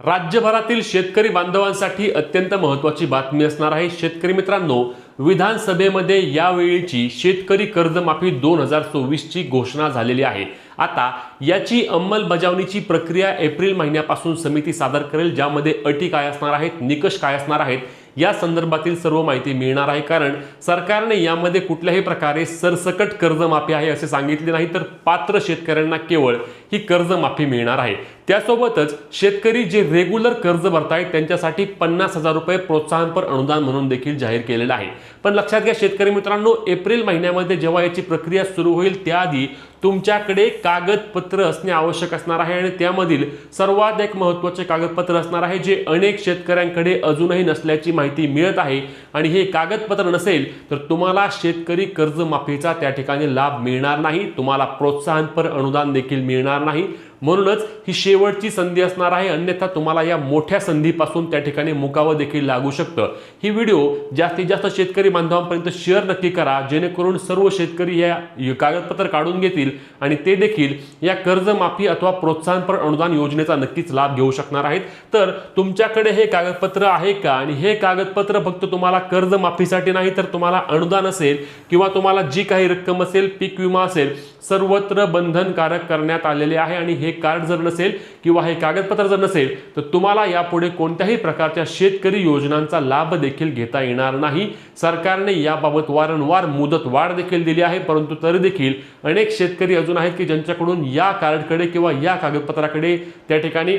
राज्यभरातील शेतकरी बांधवांसाठी अत्यंत महत्त्वाची बातमी असणार आहे। शेतकरी मित्रांनो, विधानसभेमध्ये यावेळीची शेतकरी कर्जमाफी 2024 ची घोषणा झालेली आहे। आता याची अंमलबजावणीची प्रक्रिया एप्रिल महिन्यापासून समिती सादर करेल, ज्यामध्ये अटी काय असणार आहेत, निकष काय असणार आहेत या संदर्भातील सर्व माहिती मिळणार आहे। कारण सरकारने यामध्ये कुठल्याही प्रकारे सरसकट कर्जमाफी आहे असे सांगितले नाही, तर पात्र शेतकऱ्यांना केवळ ही कर्जमाफी मिळणार आहे। त्यासोबतच शेतकरी जे रेग्युलर कर्ज भरतायत त्यांच्यासाठी 50,000 रुपये प्रोत्साहनपर अनुदान म्हणून देखील जाहीर केलेलं आहे। पण लक्षात घ्या शेतकरी मित्रांनो, एप्रिल महिन्यामध्ये जेव्हा याची प्रक्रिया सुरू होईल त्याआधी तुमच्याकडे कागदपत्र असणे आवश्यक असणार आहे आणि त्यामधील सर्वात एक महत्त्वाचे कागदपत्र असणार आहे जे अनेक शेतकऱ्यांकडे अजूनही नसल्याची माहिती मिळत आहे। आणि हे कागदपत्र नसेल तर तुम्हाला शेतकरी कर्जमाफीचा त्या ठिकाणी लाभ मिळणार नाही, तुम्हाला प्रोत्साहनपर अनुदान देखील मिळणार नाही। म्हणूनच ही शेवटची संधी असणार आहे, अन्यथा तुम्हाला या मोठ्या संधीपासून त्या ठिकाणी मुकावं देखील लागू शकतं। ही व्हिडिओ जास्तीत जास्त शेतकरी बांधवांपर्यंत शेअर नक्की करा, जेणेकरून सर्व शेतकरी या कागदपत्र काढून घेतील आणि ते देखील या कर्जमाफी अथवा प्रोत्साहनपर अनुदान योजनेचा नक्कीच लाभ घेऊ शकणार आहेत। तर तुमच्याकडे हे कागदपत्र आहे का, आणि हे कागदपत्र फक्त तुम्हाला कर्जमाफीसाठी नाही तर तुम्हाला अनुदान असेल किंवा तुम्हाला जी काही रक्कम असेल, पीक विमा असेल, सर्वत्र बंधनकारक करण्यात आलेले आहे। आणि हे कार्ड जर नसेल किंवा हे कागदपत्र जर नसेल तर तुम्हाला यापुढे कोणत्याही प्रकारच्या शेतकरी योजनांचा लाभ देखील घेता येणार नाही। सरकारने याबाबत वारंवार मुदत वाढ देखील दिली आहे, परंतु तरी देखील अनेक शेतकरी अजून आहेत की ज्यांच्याकडून या कार्डकडे किंवा या कागदपत्राकडे त्या ठिकाणी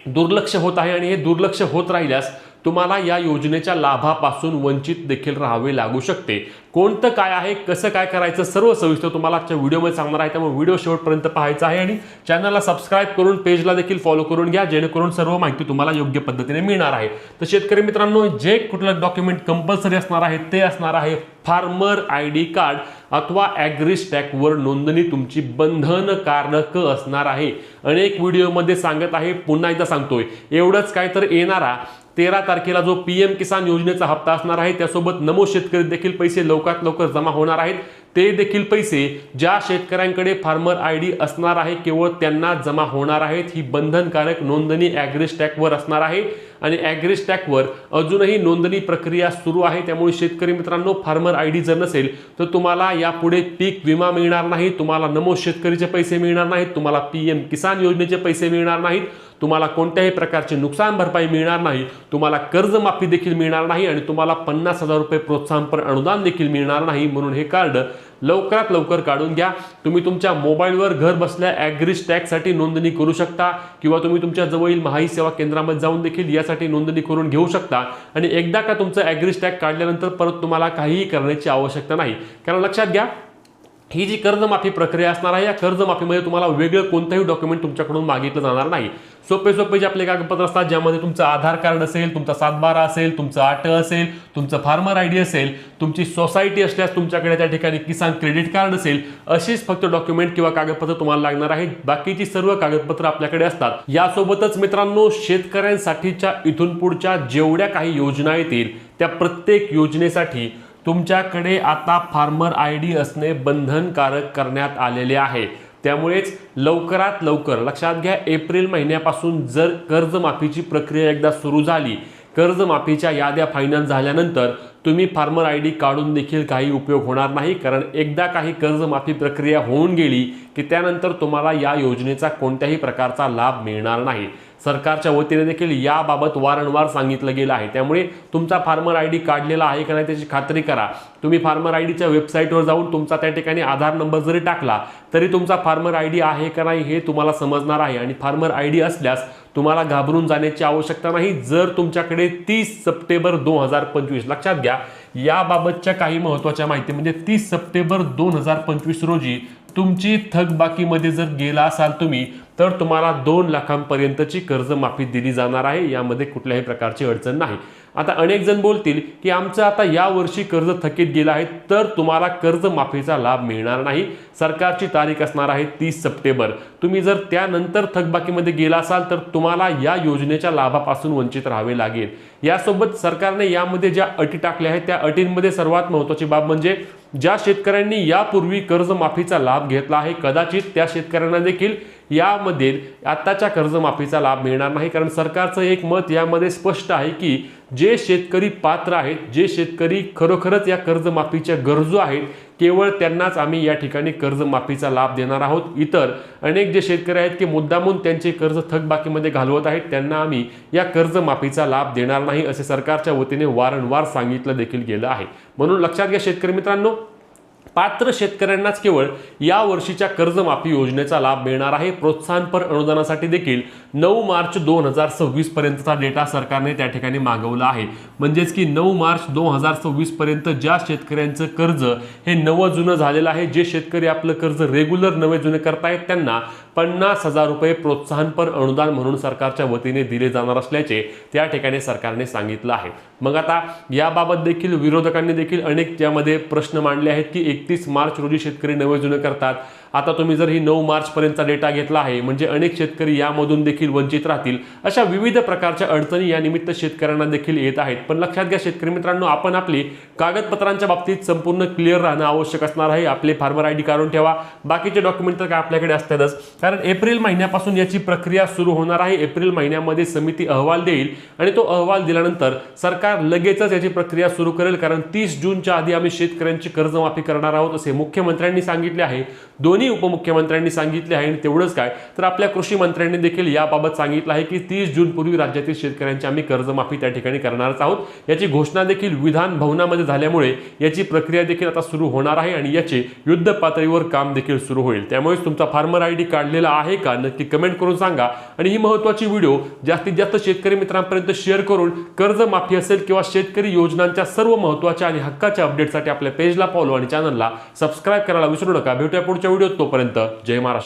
दुर्लक्ष होत आहे। आणि हे दुर्लक्ष होत राहिल्यास तुम्हाला या योजनेच्या लाभापासून वंचित देखील राहावे लागू शकते। कोणतं काय आहे, कसं काय करायचं, सर्व सविस्तर तुम्हाला आजच्या व्हिडिओमध्ये सांगणार आहे, त्यामुळे व्हिडिओ शेवटपर्यंत पाहायचा आहे आणि चॅनलला सबस्क्राइब करून पेजला देखील फॉलो करून घ्या, जेणेकरून सर्व माहिती तुम्हाला योग्य पद्धतीने मिळणार आहे। तर शेतकरी मित्रांनो, जे कुठलं डॉक्युमेंट कंपल्सरी असणार आहे ते असणार आहे फार्मर आयडी कार्ड अथवा ॲग्रीस्टॅकवर नोंदणी तुमची बंधनकारक असणार आहे। अनेक व्हिडिओमध्ये सांगत आहे, पुन्हा एकदा सांगतोय, एवढंच काय तर येणारा 13 तारखेला जो पीएम किसान योजनेचा हप्ता असणार आहे त्यासोबत नमो शेतकरी देखील पैसे लवकरात लवकर जमा होणार आहेत। ते देखील पैसे ज्या शेतकऱ्यांकडे फार्मर आयडी असणार आहे केवळ त्यांना जमा होणार आहेत। ही बंधनकारक नोंदणी ॲग्रीस्टॅकवर असणार आहे आणि ॲग्रीस्टॅकवर अजूनही नोंदणी प्रक्रिया सुरू आहे। त्यामुळे शेतकरी मित्रांनो, फार्मर आयडी जर नसेल तर तुम्हाला यापुढे पीक विमा मिळणार नाही, तुम्हाला नमो शेतकरीचे पैसे मिळणार नाहीत, तुम्हाला पीएम किसान योजनेचे पैसे मिळणार नाहीत, तुम्हाला कोणत्याही प्रकारची नुकसान भरपाई मिळणार नाही, तुम्हाला कर्जमाफी देखील मिळणार नाही आणि तुम्हाला 50,000 रुपये प्रोत्साहनपर अनुदान देखील मिळणार नाही। म्हणून हे कार्ड लवकरात लवकर काढून घ्या। तुम्ही तुमच्या मोबाईलवर घर बसल्या ॲग्रीस्टॅकसाठी नोंदणी करू शकता किंवा तुम्ही तुमच्या जवळील महाई सेवा केंद्रामध्ये जाऊन देखील यासाठी नोंदणी करून घेऊ शकता। आणि एकदा का तुमचं ॲग्रीस्टॅक काढल्यानंतर परत तुम्हाला काहीही करण्याची आवश्यकता नाही। कारण लक्षात घ्या, ही जी कर्जमाफी प्रक्रिया असणार आहे या कर्जमाफीमध्ये तुम्हाला वेगळं कोणतंही डॉक्युमेंट तुमच्याकडून मागितलं जाणार नाही। सोपे जे आपले कागदपत्र असतात, ज्यामध्ये तुमचं आधार कार्ड असेल, तुमचा 7/12 असेल, तुमचं 8 असेल, तुमचं फार्मर आयडी असेल, तुमची सोसायटी असल्यास तुमच्याकडे त्या ठिकाणी किसान क्रेडिट कार्ड असेल, अशीच फक्त डॉक्युमेंट किंवा कागदपत्र तुम्हाला लागणार आहेत। बाकीची सर्व कागदपत्र आपल्याकडे असतात। यासोबतच मित्रांनो, शेतकऱ्यांसाठीच्या इथून पुढच्या जेवढ्या काही योजना येतील त्या प्रत्येक योजनेसाठी तुमच्याकडे आता फार्मर आयडी असणे बंधनकारक करण्यात आलेले आहे। त्यामुळेच लवकरात लवकर लक्षात घ्या, एप्रिल महिन्यापासून जर कर्जमाफीची प्रक्रिया एकदा सुरू झाली, कर्जमाफीच्या याद्या फायनल झाल्यानंतर तुम्ही फार्मर आयडी काढून देखील काही उपयोग होणार नाही। कारण एकदा काही कर्जमाफी प्रक्रिया होऊन गेली की त्यानंतर तुम्हाला या योजनेचा कोणत्याही प्रकारचा लाभ मिळणार नाही। सरकारच्या वतीने देखील याबाबत वारंवार सांगितलं गेलं आहे। त्यामुळे तुमचा फार्मर आयडी काढलेला आहे का नाही त्याची खात्री करा। तुम्ही फार्मर आयडीच्या वेबसाईटवर जाऊन तुमचा त्या ठिकाणी आधार नंबर जरी टाकला तरी तुमचा फार्मर आयडी आहे का नाही हे तुम्हाला समजणार आहे। आणि फार्मर आयडी असल्यास तुम्हाला घाबरून जाण्याची आवश्यकता नाही। जर तुमच्याकडे 30 सप्टेंबर 2025 लक्षात घ्या, याबाबतच्या काही महत्त्वाच्या माहिती म्हणजे 30 सप्टेंबर 2025 रोजी तुमची थकबाकीमध्ये जर गेला असाल तुम्ही तर तुम्हाला 2 लाखांपर्यंतची कर्जमाफी दिली जाणार आहे। यामध्ये कुठल्याही प्रकारची अडचण नाही। आता अनेक जण बोलतील की आमचं आता या वर्षी कर्ज थकीत गेलं आहे तर तुम्हाला कर्जमाफीचा लाभ मिळणार नाही। सरकारची तारीख असणार आहे 30 सप्टेंबर। तुम्ही जर त्यानंतर थकबाकीमध्ये गेला असाल तर तुम्हाला या योजनेच्या लाभापासून वंचित राहावे लागेल। यासोबत सरकारने यामध्ये ज्या अटी टाकल्या आहेत त्या अटींमध्ये सर्वात महत्त्वाची बाब म्हणजे ज्या शेतकऱ्यांनी यापूर्वी कर्जमाफीचा लाभ घेतला आहे कदाचित त्या शेतकऱ्यांना देखील यामध्ये आताच्या कर्जमाफीचा लाभ मिळणार नाही, कारण सरकारचं एक मत यामध्ये स्पष्ट आहे की जे शेतकरी पात्र आहेत, जे शेतकरी खरोखरच या कर्जमाफीच्या गरजू आहेत, केवळ त्यांनाच आम्ही या ठिकाणी कर्जमाफीचा लाभ देणार आहोत. इतर अनेक जे शेतकरी आहेत की मुद्दामून त्यांचे कर्ज थकबाकीमध्ये घालवत आहेत, त्यांना आम्ही या कर्जमाफीचा लाभ देणार नाही असे सरकारच्या वतीने वारंवार सांगितलं देखील गेलं आहे. म्हणून लक्षात घ्या शेतकरी मित्रांनो, पात्र शेतकऱ्यांनाच केवळ या वर्षीच्या कर्जमाफी योजनेचा लाभ मिळणार आहे. प्रोत्साहनपर अनुदानासाठी देखील 9 मार्च 2026 पर्यंतचा डेटा सरकारने त्या ठिकाणी मागवला आहे. म्हणजेच की 9 मार्च 2026 पर्यंत ज्या शेतकऱ्यांचं कर्ज हे नवं जुनं झालेलं आहे, जे शेतकरी आपलं कर्ज रेग्युलर नवे जुने करतायत, त्यांना 50,000 रुपये प्रोत्साहनपर अनुदान म्हणून सरकारच्या वतीने दिले जाणार असल्याचे त्या ठिकाणी सरकारने सांगितलं आहे. मग आता याबाबत देखील विरोधकांनी देखील अनेक त्यामध्ये प्रश्न मांडले आहेत की 31 मार्च रोजी शेतकरी नवे जुने करतात. आता तुम्ही जर ही 9 मार्च पर्यंतचा डेटा घेतला आहे म्हणजे अनेक शेतकरी यामधून देखील वंचित राहतील. अशा विविध प्रकारच्या अडचणी या निमित्त शेतकऱ्यांना देखील येत आहेत. पण लक्षात घ्या शेतकरी मित्रांनो, आपण आपली कागदपत्रांच्या बाबतीत संपूर्ण क्लिअर राहणं आवश्यक असणार आहे. आपले फार्मर आयडी काढून ठेवा, बाकीचे डॉक्युमेंट तर काय आपल्याकडे असतातच, कारण एप्रिल महिन्यापासून याची प्रक्रिया सुरू होणार आहे. एप्रिल महिन्यामध्ये समिती अहवाल देईल आणि तो अहवाल दिल्यानंतर सरकार लगेचच याची प्रक्रिया सुरू करेल, कारण 30 जूनच्या आधी आम्ही शेतकऱ्यांची कर्जमाफी करणार आहोत असे मुख्यमंत्र्यांनी सांगितले आहे, दोन्ही उपमुख्यमंत्र्यांनी सांगितले आहे. आणि तेवढंच काय तर आपल्या कृषी मंत्र्यांनी देखील याबाबत सांगितलं आहे की 30 जून पूर्वी राज्यातील शेतकऱ्यांची आम्ही कर्जमाफी त्या ठिकाणी करणारच आहोत. याची घोषणा देखील विधान भवनामध्ये झाल्यामुळे याची प्रक्रिया देखील आता सुरू होणार आहे आणि याचे युद्ध पातळीवर काम देखील सुरू होईल. त्यामुळे तुमचा फार्मर आयडी काढलेला आहे का नक्की कमेंट करून सांगा. आणि ही महत्त्वाची व्हिडिओ जास्तीत जास्त शेतकरी मित्रांपर्यंत शेअर करून कर्जमाफी असेल किंवा शेतकरी योजनांच्या सर्व महत्त्वाच्या आणि हक्काच्या अपडेटसाठी आपल्या पेजला फॉलो आणि चॅनलला सबस्क्राइब करायला विसरू नका. भेटूया पुढच्या व्हिडिओत. तोपर्यंत जय महाराष्ट्र.